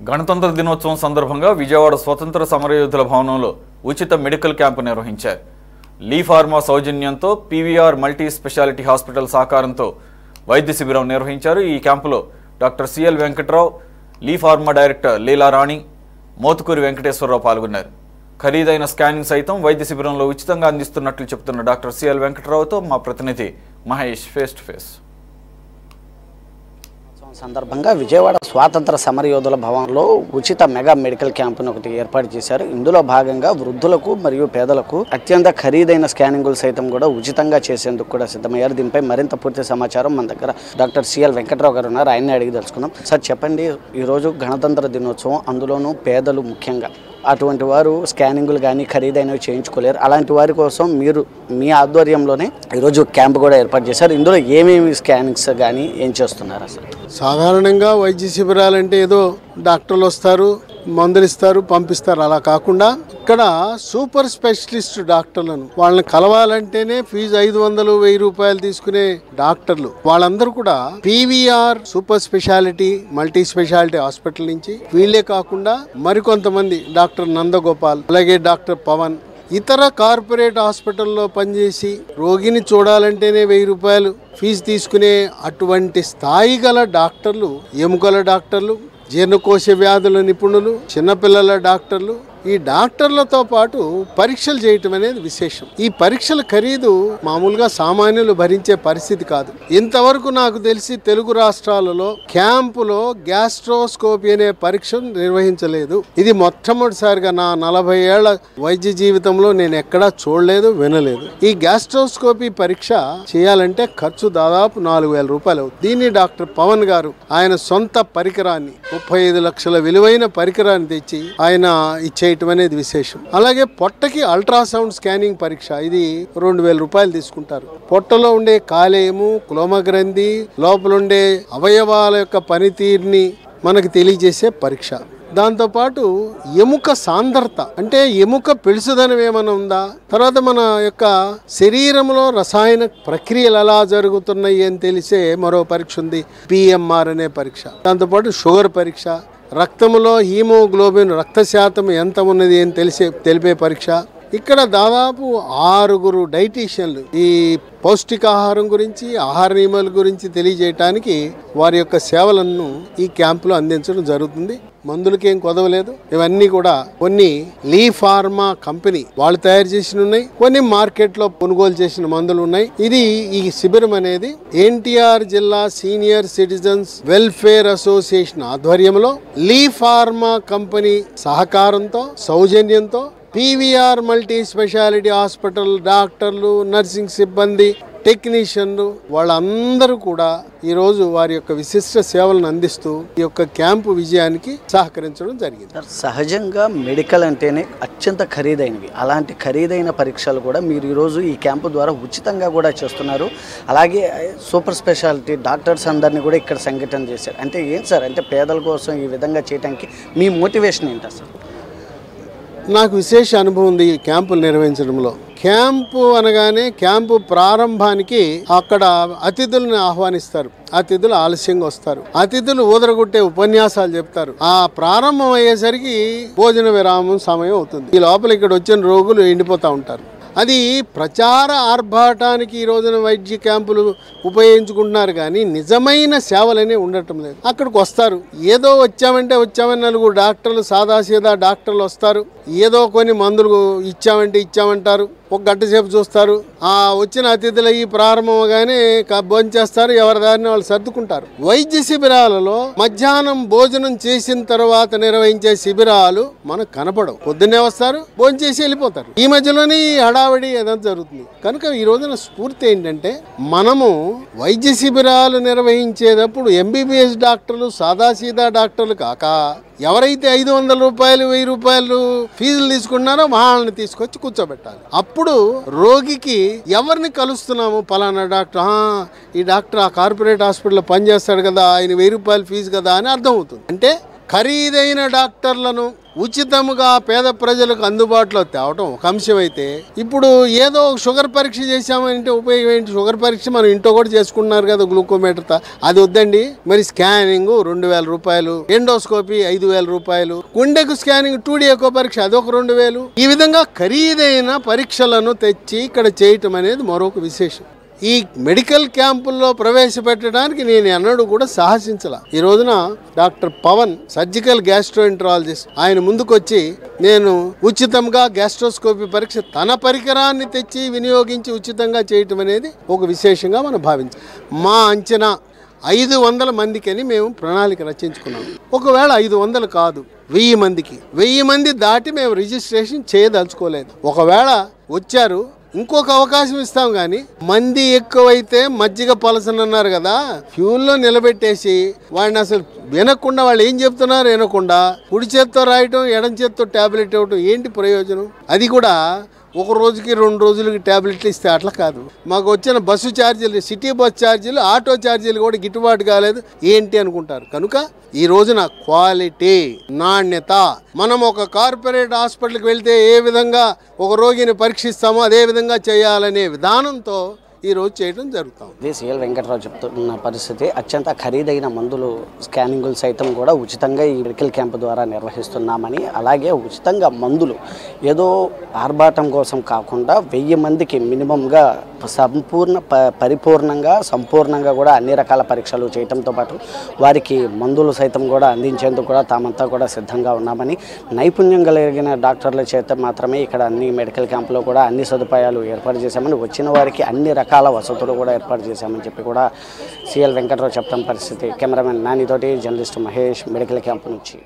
గణతంత్ర దినోత్సవం సందర్భంగా విజయవాడ స్వతంత్ర సమరయోధుల భవనంలో ఉచిత మెడికల్ క్యాంపు నిర్వహించారు. లీ ఫార్మా సౌజన్యంతో పీవీఆర్ మల్టీ స్పెషాలిటీ హాస్పిటల్ సహకారంతో వైద్య శిబిరం నిర్వహించారు. ఈ క్యాంపులో డాక్టర్ సిఎల్ వెంకట్రావు, లీ ఫార్మా డైరెక్టర్ లీలా రాణి, మోతుకూరి వెంకటేశ్వరరావు పాల్గొన్నారు. ఖరీదైన స్కానింగ్ సైతం వైద్య శిబిరంలో ఉచితంగా అందిస్తున్నట్లు చెబుతున్న డాక్టర్ సిఎల్ వెంకట్రావుతో మా ప్రతినిధి మహేష్ ఫేస్ టు ఫేస్. సందర్భంగా విజయవాడ స్వాతంత్ర సమరయోధుల భవన్లో ఉచిత మెగా మెడికల్ క్యాంపును ఒకటి ఏర్పాటు చేశారు. ఇందులో భాగంగా వృద్ధులకు మరియు పేదలకు అత్యంత ఖరీదైన స్కానింగులు సైతం కూడా ఉచితంగా చేసేందుకు కూడా సిద్ధమయ్యారు. దీనిపై మరింత పూర్తి సమాచారం మన దగ్గర డాక్టర్ సిఎల్ వెంకట్రావు గారు ఉన్నారు. ఆయన్ని అడిగి తెలుసుకుందాం. సార్ చెప్పండి, ఈరోజు గణతంత్ర దినోత్సవం, అందులోనూ పేదలు ముఖ్యంగా అటువంటి వారు స్కానింగులు కానీ ఖరీదైనవి చేయించుకోలేరు. అలాంటి వారి కోసం మీరు మీ ఆధ్వర్యంలోనే ఈరోజు క్యాంపు కూడా ఏర్పాటు చేశారు. ఇందులో ఏమేమి స్కానింగ్స్ కానీ ఏం చేస్తున్నారు? అసలు సాధారణంగా వైద్య శిబిరాలంటే ఏదో డాక్టర్లు వస్తారు, మందులు ఇస్తారు, పంపిస్తారు. అలా కాకుండా ఇక్కడ సూపర్ స్పెషలిస్ట్ డాక్టర్లను వాళ్ళని కలవాలంటేనే ఫీజు 500, 1000 రూపాయలు తీసుకునే డాక్టర్లు వాళ్ళందరూ కూడా PVR super speciality multi speciality hospital నుంచి, వీళ్ళే కాకుండా మరికొంతమంది డాక్టర్ నందగోపాల్, అలాగే డాక్టర్ పవన్, ఇతర కార్పొరేట్ హాస్పిటల్లో పనిచేసి రోగిని చూడాలంటేనే 1000 రూపాయలు ఫీజు తీసుకునే అటువంటి స్థాయి గల డాక్టర్లు, ఎముకల డాక్టర్లు, జీర్ణకోశ వ్యాధుల నిపుణులు, చిన్నపిల్లల డాక్టర్లు, ఈ డాక్టర్లతో పాటు పరీక్షలు చేయటం అనేది విశేషం. ఈ పరీక్షల ఖరీదు మామూలుగా సామాన్యులు భరించే పరిస్థితి కాదు. ఇంతవరకు నాకు తెలిసి తెలుగు రాష్ట్రాలలో క్యాంపులో గ్యాస్ట్రోస్కోపీ అనే పరీక్ష నిర్వహించలేదు. ఇది మొట్టమొదటిసారిగా నా 40 ఏళ్ల వైద్య జీవితంలో నేను ఎక్కడా చూడలేదు, వినలేదు. ఈ గ్యాస్ట్రోస్కోపీ పరీక్ష చేయాలంటే ఖర్చు దాదాపు 4000 రూపాయలు అవుతుంది. దీన్ని డాక్టర్ పవన్ గారు ఆయన సొంత పరికరాన్ని 35 లక్షల విలువైన పరికరాన్ని తెచ్చి ఆయన ఇచ్చేయటం అనేది విశేషం. అలాగే పొట్టకి అల్ట్రాసౌండ్ స్కానింగ్ పరీక్ష, ఇది 2000 రూపాయలు తీసుకుంటారు. పొట్టలో ఉండే కాలేయము, క్లోమగ్రంథి, లోపల ఉండే అవయవాల యొక్క పనితీరుని మనకు తెలియజేసే పరీక్ష. దాంతోపాటు ఎముక సాంద్రత, అంటే ఎముక పెళుసుదనం ఏమైనా ఉందా, తర్వాత మన యొక్క శరీరంలో రసాయన ప్రక్రియలు ఎలా జరుగుతున్నాయి అని తెలిసే మరో పరీక్ష ఉంది, పిఎంఆర్ అనే పరీక్ష. దాంతోపాటు షుగర్ పరీక్ష, రక్తంలో హీమోగ్లోబిన్ రక్త శాతం ఎంత ఉన్నది అని తెలిపే పరీక్ష. ఇక్కడ దాదాపు 6 డైటీషియన్లు ఈ పౌష్టికాహారం గురించి, ఆహార నియమాల గురించి తెలియజేయటానికి వారి యొక్క సేవలను ఈ క్యాంపులో అందించడం జరుగుతుంది. మందులకేం కొదవలేదు. ఇవన్నీ కూడా కొన్ని లీ ఫార్మా కంపెనీ వాళ్ళు తయారు చేసిన ఉన్నాయి, కొన్ని మార్కెట్లో కొనుగోలు చేసిన మందులు ఉన్నాయి. ఈ శిబిరం అనేది ఎన్టీఆర్ జిల్లా సీనియర్ సిటిజన్స్ వెల్ఫేర్ అసోసియేషన్ ఆధ్వర్యంలో లీ ఫార్మా కంపెనీ సహకారంతో, సౌజన్యంతో పీవీఆర్ మల్టీ స్పెషాలిటీ హాస్పిటల్ డాక్టర్లు, నర్సింగ్ సిబ్బంది, టెక్నీషియన్లు వాళ్ళందరూ కూడా ఈరోజు వారి యొక్క విశిష్ట సేవలను అందిస్తూ ఈ యొక్క క్యాంపు విజయానికి సహకరించడం జరిగింది. సహజంగా మెడికల్ అంటేనే అత్యంత ఖరీదైనవి. అలాంటి ఖరీదైన పరీక్షలు కూడా మీరు ఈరోజు ఈ క్యాంపు ద్వారా ఉచితంగా కూడా చేస్తున్నారు. అలాగే సూపర్ స్పెషాలిటీ డాక్టర్స్ అందరినీ కూడా ఇక్కడ సంఘటన చేశారు. అంటే ఏంటి సార్, అంటే పేదల కోసం ఈ విధంగా చేయడానికి మీ మోటివేషన్ ఏంటి అసలు? నాకు విశేష అనుభవం ఉంది ఈ క్యాంపులు నిర్వహించడంలో. క్యాంపు అనగానే క్యాంపు ప్రారంభానికి అక్కడ అతిథులను ఆహ్వానిస్తారు. అతిథులు ఆలస్యంగా వస్తారు. అతిథులు ఊదరగొట్టే ఉపన్యాసాలు చెప్తారు. ఆ ప్రారంభం అయ్యేసరికి భోజన విరామం సమయం అవుతుంది. ఈ లోపల ఇక్కడ వచ్చిన రోగులు ఎండిపోతూ ఉంటారు. అది ప్రచార ఆర్భాటానికి ఈ రోజున వైద్య క్యాంపులు ఉపయోగించుకుంటున్నారు, కానీ నిజమైన సేవలనే ఉండటం లేదు. అక్కడికి వస్తారు, ఏదో వచ్చామని 4 డాక్టర్లు, సాదాసీదా డాక్టర్లు వస్తారు, ఏదో కొన్ని మందులు ఇచ్చామంటారు, ఒక గంట సేపు చూస్తారు. ఆ వచ్చిన అతిథులు ఈ ప్రారంభంగానే భోంచేస్తారు, ఎవరి దారిని వాళ్ళు సర్దుకుంటారు. వైద్య శిబిరాలలో మధ్యాహ్నం భోజనం చేసిన తర్వాత నిర్వహించే శిబిరాలు మనకు కనపడవు. పొద్దున్నే వస్తారు, భోంచేసి వెళ్ళిపోతారు. ఈ మధ్యలోనే హడావిడి ఏదంతా జరుగుతుంది. కనుక ఈ రోజున స్ఫూర్తి ఏంటంటే, మనము వైద్య శిబిరాలు నిర్వహించేటప్పుడు ఎంబీబీఎస్ డాక్టర్లు, సాదాసీదా డాక్టర్లు కాక ఎవరైతే 500 రూపాయలు, 1000 రూపాయలు ఫీజులు తీసుకున్నారో వాళ్ళని తీసుకొచ్చి కూర్చోబెట్టాలి. అప్పుడు రోగికి ఎవరిని కలుస్తున్నాము, పలానా డాక్టర్, ఈ డాక్టర్ ఆ కార్పొరేట్ హాస్పిటల్లో పనిచేస్తాడు కదా, ఆయన 1000 రూపాయలు ఫీజు కదా అని అర్థమవుతుంది. అంటే ఖరీదైన డాక్టర్లను ఉచితంగా పేద ప్రజలకు అందుబాటులో తేవటం ఒక అంశం అయితే, ఇప్పుడు ఏదో షుగర్ పరీక్ష చేశామంటే ఉపయోగం ఏంటి? షుగర్ పరీక్ష మనం ఇంట్లో కూడా చేసుకుంటున్నారు కదా గ్లూకోమీటర్తో, అది వద్దండి. మరి స్కానింగ్ 2,000 రూపాయలు, ఎండోస్కోపీ 5,000 రూపాయలు, గుండెకు స్కానింగ్ 2D ఎకో పరీక్ష అదొక 2,000. ఈ విధంగా ఖరీదైన పరీక్షలను తెచ్చి ఇక్కడ చేయటం అనేది మరొక విశేషం. ఈ మెడికల్ క్యాంపుల్లో ప్రవేశపెట్టడానికి నేను ఎన్నడూ కూడా సాహసించాల. ఈ రోజున డాక్టర్ పవన్ సర్జికల్ గ్యాస్ట్రోఎంట్రాలజిస్ట్ ఆయన ముందుకొచ్చి నేను ఉచితంగా గ్యాస్ట్రోస్కోపీ పరీక్ష తన పరికరాన్ని తెచ్చి వినియోగించి ఉచితంగా చేయటం అనేది ఒక విశేషంగా మనం భావించాం. మా అంచనా 500 మందికని మేము ప్రణాళిక రచించుకున్నాం. ఒకవేళ 500 కాదు, 1000 మందికి, 1000 మంది దాటి మేము రిజిస్ట్రేషన్ చేయదలుచుకోలేదు. ఒకవేళ వచ్చారు, ఇంకొక అవకాశం ఇస్తాం. కానీ మంది ఎక్కువైతే మజ్జిగ పలసనన్నారు కదా, ఫ్యూల్లో నిలబెట్టేసి వాడిని అసలు వినకుండా, వాళ్ళు ఏం చెప్తున్నారు వినకుండా కుడి చేత్తో రాయటం, ఎడం చేత్తో ట్యాబ్లెట్ ఇవ్వటం, ఏంటి ప్రయోజనం? అది కూడా ఒక రోజుకి 2 రోజులకి ట్యాబ్లెట్లు ఇస్తే అట్లా కాదు. మాకు వచ్చిన బస్సు ఛార్జీలు, సిటీ బస్ ఛార్జీలు, ఆటో ఛార్జీలు కూడా గిట్టుబాటు కాలేదు ఏంటి అనుకుంటారు. కనుక ఈ రోజున క్వాలిటీ, నాణ్యత, మనం ఒక కార్పొరేట్ హాస్పిటల్కి వెళ్తే ఏ విధంగా ఒక రోగిని పరీక్షిస్తామో అదే విధంగా చేయాలనే విధానంతో ఈరోజు చేయడం జరుగుతుంది. ఇది సిఎల్ వెంకటరావు చెప్తున్న పరిస్థితి. అత్యంత ఖరీదైన మందులు, స్కానింగులు సైతం కూడా ఉచితంగా ఈ మెడికల్ క్యాంప్ ద్వారా నిర్వహిస్తున్నామని, అలాగే ఉచితంగా మందులు ఏదో ఆర్భాటం కోసం కాకుండా 1000 మందికి మినిమంగా సంపూర్ణంగా కూడా అన్ని రకాల పరీక్షలు చేయడంతో పాటు వారికి మందులు సైతం కూడా అందించేందుకు కూడా తామంతా కూడా సిద్ధంగా ఉన్నామని, నైపుణ్యం కలిగిన డాక్టర్ల చేత మాత్రమే ఇక్కడ అన్ని మెడికల్ క్యాంపులో కూడా అన్ని సదుపాయాలు ఏర్పాటు చేశామని, వచ్చిన వారికి అన్ని రకాల వసతులు కూడా ఏర్పాటు చేశామని చెప్పి కూడా సిఎల్ వెంకటరావు చెప్పడం పరిస్థితి. కెమెరామెన్ నానితోటి జర్నలిస్ట్ మహేష్, మెడికల్ క్యాంప్ నుంచి.